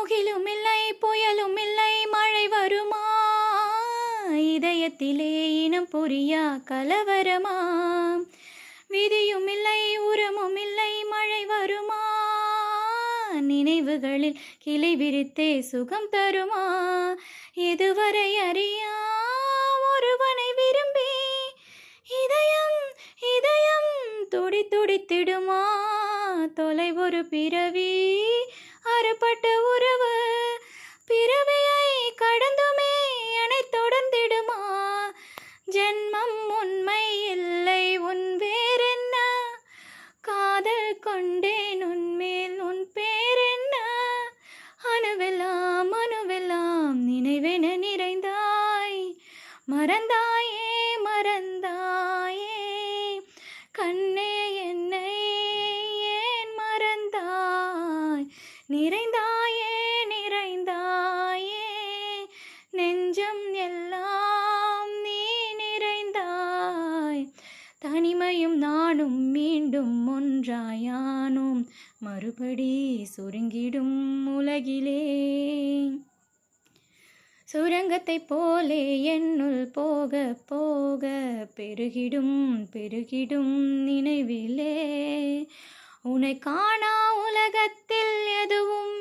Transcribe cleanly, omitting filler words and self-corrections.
முகிலும் இல்லை புயலும் இல்லை மழை வருமா, இதயத்திலே இனம் புரியா கலவரமா. விதியும் இல்லை உரமும் இல்லை மழை வருமா, நினைவுகளில் கிளை விரித்தே சுகம் தருமா. இதுவரை அறியா ஒருவனை விரும்பி இதயம் இதயம் துடி துடித்திடுமா. தொலை ஒரு பிறவி அறுபட்ட உறவு பிறவியை கடந்துமே என்னை தொடர்ந்திடுமா. ஜென்மம் உண்மை இல்லை உன் வேறென்ன, காதல் கொண்டேன் உன்மேல் உன் பேரென்ன. அணுவெல்லாம் அணுவெல்லாம் நினைவென நிறைந்தாய், மறந்தாயே மறந்தாயே கண்ணே என்னை ஏன் மறந்தாய். நிறைந்தாயே நிறைந்தாயே நெஞ்சம் எல்லாம் நீ நிறைந்தாய். தனிமையும் நானும் மீண்டும் ஒன்றாயானோம், மறுபடி சுருங்கிடும் உலகிலே. சுரங்கத்தைப் போலே என்னுள் போக போக பெருகிடும் பெருகிடும் நினைவிலே. உன்னை காணா உலகத்தில் எதுவும்